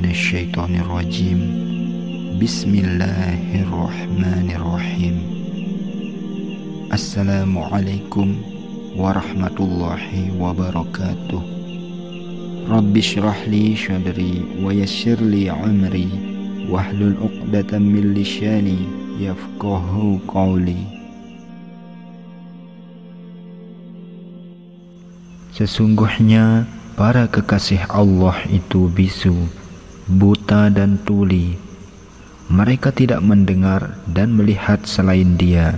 minasyaitonirrajim. Bismillahirrahmanirrahim. Assalamualaikum warahmatullahi wabarakatuh. Rabbi shrah li sadri wa yassir li amri wahlul 'uqdatam min lisani yafqahu qawli. Sesungguhnya para kekasih Allah itu bisu, buta dan tuli. Mereka tidak mendengar dan melihat selain Dia,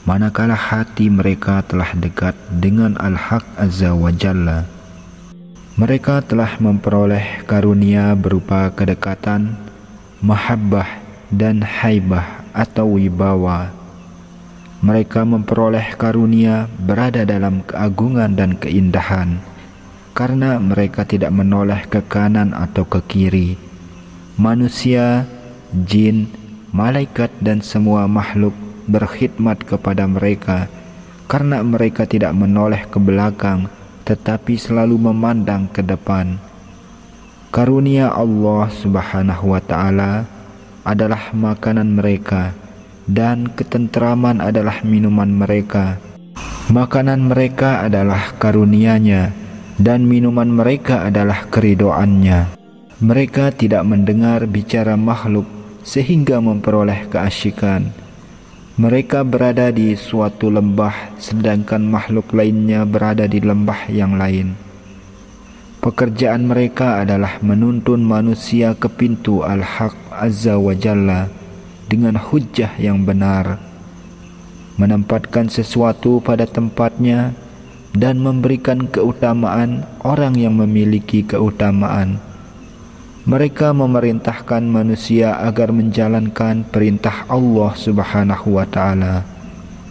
manakala hati mereka telah dekat dengan Al-Haq Azza wa Jalla. Mereka telah memperoleh karunia berupa kedekatan, mahabbah dan haibah atau wibawa. Mereka memperoleh karunia berada dalam keagungan dan keindahan, karena mereka tidak menoleh ke kanan atau ke kiri. Manusia, jin, malaikat dan semua makhluk berkhidmat kepada mereka, karena mereka tidak menoleh ke belakang tetapi selalu memandang ke depan. Karunia Allah Subhanahu wa ta'ala adalah makanan mereka, dan ketentraman adalah minuman mereka. Makanan mereka adalah karunia-Nya, dan minuman mereka adalah keridoannya. Mereka tidak mendengar bicara makhluk sehingga memperoleh keasyikan. Mereka berada di suatu lembah, sedangkan makhluk lainnya berada di lembah yang lain. Pekerjaan mereka adalah menuntun manusia ke pintu Al-Haq Azza wa Jalla dengan hujjah yang benar, menempatkan sesuatu pada tempatnya, dan memberikan keutamaan orang yang memiliki keutamaan. Mereka memerintahkan manusia agar menjalankan perintah Allah Subhanahu wa ta'ala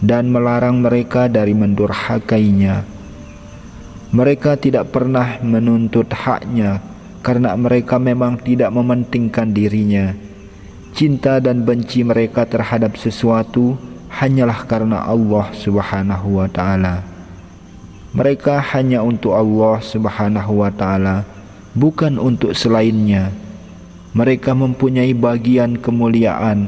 dan melarang mereka dari mendurhakainya. Mereka tidak pernah menuntut haknya karena mereka memang tidak mementingkan dirinya. Cinta dan benci mereka terhadap sesuatu hanyalah karena Allah Subhanahu wa ta'ala. Mereka hanya untuk Allah Subhanahu wa ta'ala, bukan untuk selainnya. Mereka mempunyai bagian kemuliaan.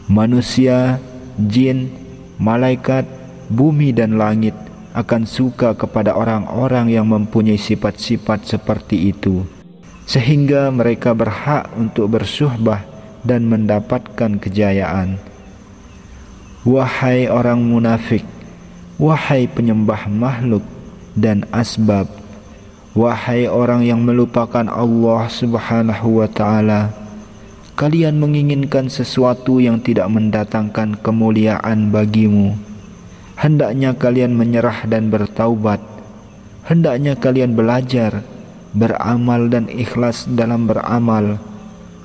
Manusia, jin, malaikat, bumi dan langit akan suka kepada orang-orang yang mempunyai sifat-sifat seperti itu, sehingga mereka berhak untuk bersuhbah dan mendapatkan kejayaan. Wahai orang munafik, wahai penyembah makhluk dan asbab, wahai orang yang melupakan Allah Subhanahu wa ta'ala, kalian menginginkan sesuatu yang tidak mendatangkan kemuliaan bagimu. Hendaknya kalian menyerah dan bertaubat. Hendaknya kalian belajar, beramal dan ikhlas dalam beramal.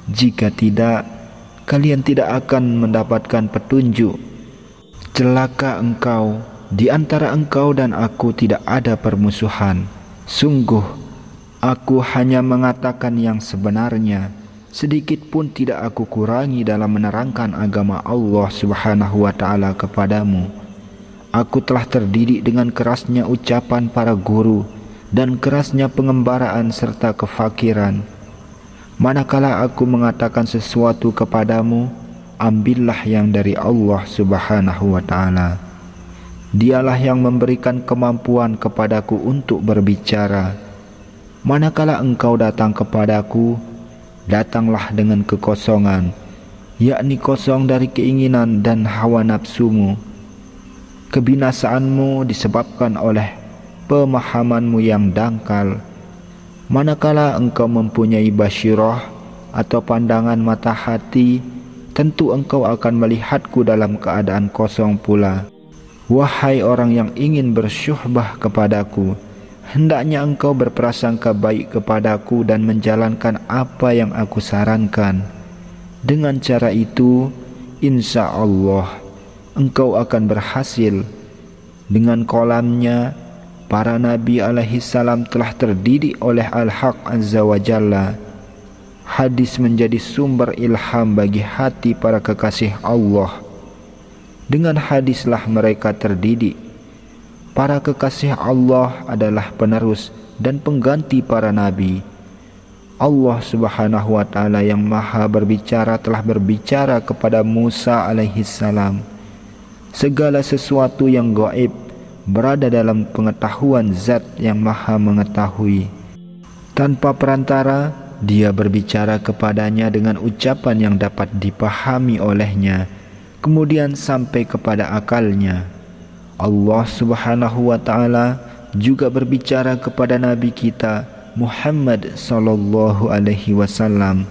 Jika tidak, kalian tidak akan mendapatkan petunjuk. Celaka engkau, di antara engkau dan aku tidak ada permusuhan. Sungguh, aku hanya mengatakan yang sebenarnya. Sedikit pun tidak aku kurangi dalam menerangkan agama Allah Subhanahu wa ta'ala kepadamu. Aku telah terdidik dengan kerasnya ucapan para guru dan kerasnya pengembaraan serta kefakiran. Manakala aku mengatakan sesuatu kepadamu, ambillah yang dari Allah Subhanahu wa ta'ala. Dialah yang memberikan kemampuan kepadaku untuk berbicara. Manakala engkau datang kepadaku, datanglah dengan kekosongan, yakni kosong dari keinginan dan hawa nafsumu. Kebinasaanmu disebabkan oleh pemahamanmu yang dangkal. Manakala engkau mempunyai basyirah atau pandangan mata hati, tentu engkau akan melihatku dalam keadaan kosong pula. Wahai orang yang ingin bersyuhbah kepadaku, hendaknya engkau berprasangka baik kepadaku dan menjalankan apa yang aku sarankan. Dengan cara itu, insya Allah engkau akan berhasil. Dengan kolamnya, para nabi alaihi salam telah terdidik oleh Al-Haq Azza wa Jalla. Hadis menjadi sumber ilham bagi hati para kekasih Allah. Dengan hadislah mereka terdidik. Para kekasih Allah adalah penerus dan pengganti para nabi. Allah Subhanahu wa Ta'ala yang Maha berbicara telah berbicara kepada Musa alaihissalam. Segala sesuatu yang gaib berada dalam pengetahuan Zat yang Maha mengetahui. Tanpa perantara, Dia berbicara kepadanya dengan ucapan yang dapat dipahami olehnya, kemudian sampai kepada akalnya. Allah Subhanahu wa Ta'ala juga berbicara kepada Nabi kita Muhammad sallallahu alaihi wasallam.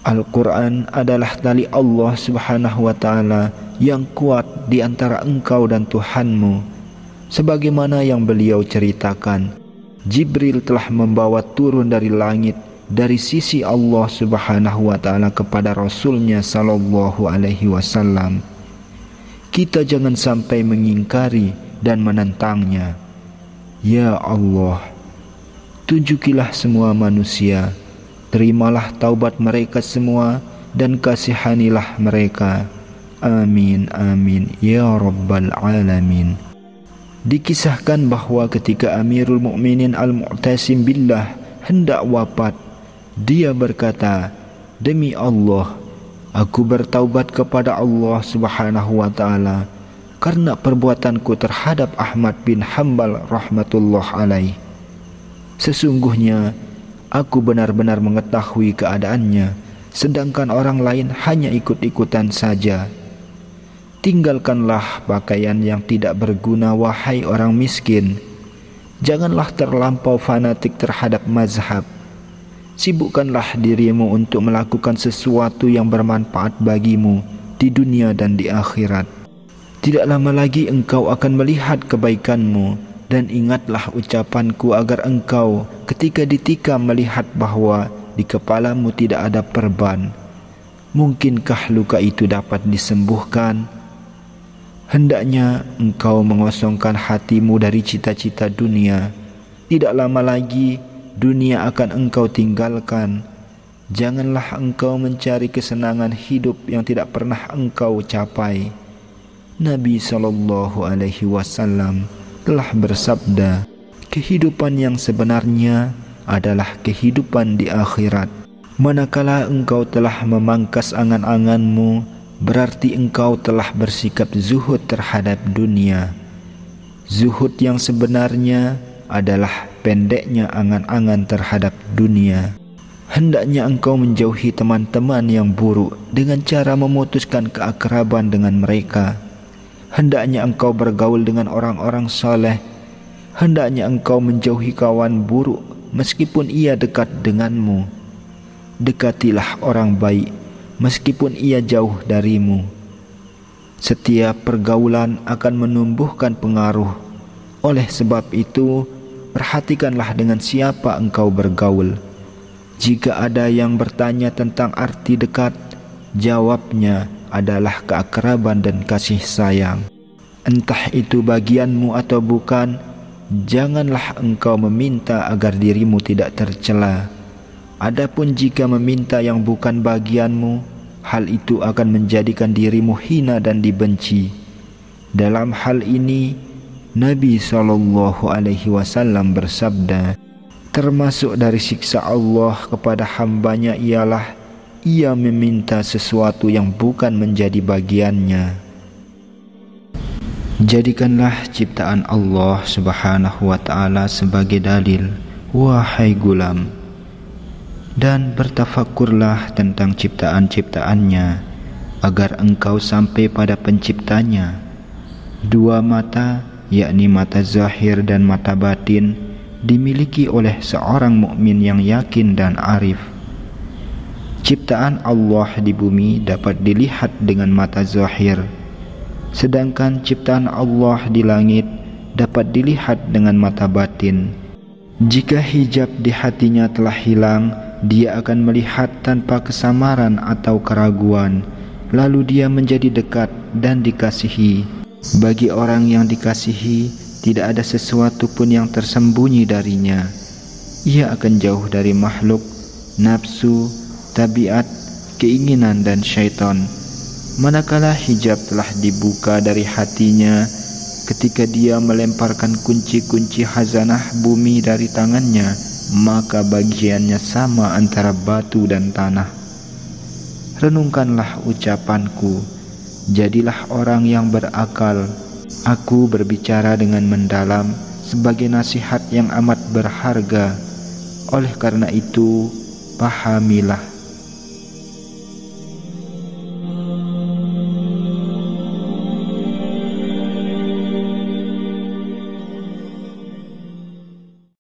Al-Quran adalah tali Allah Subhanahu wa Ta'ala yang kuat di antara engkau dan Tuhanmu. Sebagaimana yang beliau ceritakan, Jibril telah membawa turun dari langit dari sisi Allah Subhanahu wa Ta'ala kepada Rasulnya sallallahu alaihi wasallam. Kita jangan sampai mengingkari dan menentangnya. Ya Allah, tunjukilah semua manusia, terimalah taubat mereka semua dan kasihanilah mereka. Amin amin ya rabbal alamin. Dikisahkan bahwa ketika Amirul Mukminin Al-Mu'tasim billah hendak wafat, dia berkata, "Demi Allah, aku bertaubat kepada Allah Subhanahu wa Ta'ala karena perbuatanku terhadap Ahmad bin Hanbal rahmatullah alaih. Sesungguhnya aku benar-benar mengetahui keadaannya, sedangkan orang lain hanya ikut-ikutan saja. Tinggalkanlah pakaian yang tidak berguna, wahai orang miskin. Janganlah terlampau fanatik terhadap mazhab. Sibukkanlah dirimu untuk melakukan sesuatu yang bermanfaat bagimu di dunia dan di akhirat. Tidak lama lagi engkau akan melihat kebaikanmu, dan ingatlah ucapanku agar engkau ketika ditikam melihat bahwa di kepalamu tidak ada perban. Mungkinkah luka itu dapat disembuhkan? Hendaknya engkau mengosongkan hatimu dari cita-cita dunia. Tidak lama lagi dunia akan engkau tinggalkan. Janganlah engkau mencari kesenangan hidup yang tidak pernah engkau capai." Nabi SAW telah bersabda, kehidupan yang sebenarnya adalah kehidupan di akhirat. Manakala engkau telah memangkas angan-anganmu, berarti engkau telah bersikap zuhud terhadap dunia. Zuhud yang sebenarnya adalah pendeknya angan-angan terhadap dunia. Hendaknya engkau menjauhi teman-teman yang buruk dengan cara memutuskan keakraban dengan mereka. Hendaknya engkau bergaul dengan orang-orang saleh. Hendaknya engkau menjauhi kawan buruk meskipun ia dekat denganmu. Dekatilah orang baik meskipun ia jauh darimu. Setiap pergaulan akan menumbuhkan pengaruh. Oleh sebab itu, perhatikanlah dengan siapa engkau bergaul. Jika ada yang bertanya tentang arti dekat, jawabnya adalah keakraban dan kasih sayang. Entah itu bagianmu atau bukan, janganlah engkau meminta agar dirimu tidak tercela. Adapun jika meminta yang bukan bagianmu, hal itu akan menjadikan dirimu hina dan dibenci. Dalam hal ini, Nabi SAW bersabda, termasuk dari siksa Allah kepada hambanya ialah ia meminta sesuatu yang bukan menjadi bagiannya. Jadikanlah ciptaan Allah Subhanahu wa Ta'ala sebagai dalil, wahai gulam, dan bertafakurlah tentang ciptaan-ciptaannya agar engkau sampai pada penciptanya. Dua mata, yakni mata zahir dan mata batin, dimiliki oleh seorang mukmin yang yakin dan arif. Ciptaan Allah di bumi dapat dilihat dengan mata zahir, sedangkan ciptaan Allah di langit dapat dilihat dengan mata batin. Jika hijab di hatinya telah hilang, dia akan melihat tanpa kesamaran atau keraguan, lalu dia menjadi dekat dan dikasihi. Bagi orang yang dikasihi, tidak ada sesuatu pun yang tersembunyi darinya. Ia akan jauh dari makhluk, nafsu, tabiat, keinginan dan syaitan. Manakala hijab telah dibuka dari hatinya, ketika dia melemparkan kunci-kunci khazanah bumi dari tangannya, maka bagiannya sama antara batu dan tanah. Renungkanlah ucapanku, jadilah orang yang berakal. Aku berbicara dengan mendalam sebagai nasihat yang amat berharga. Oleh karena itu, pahamilah.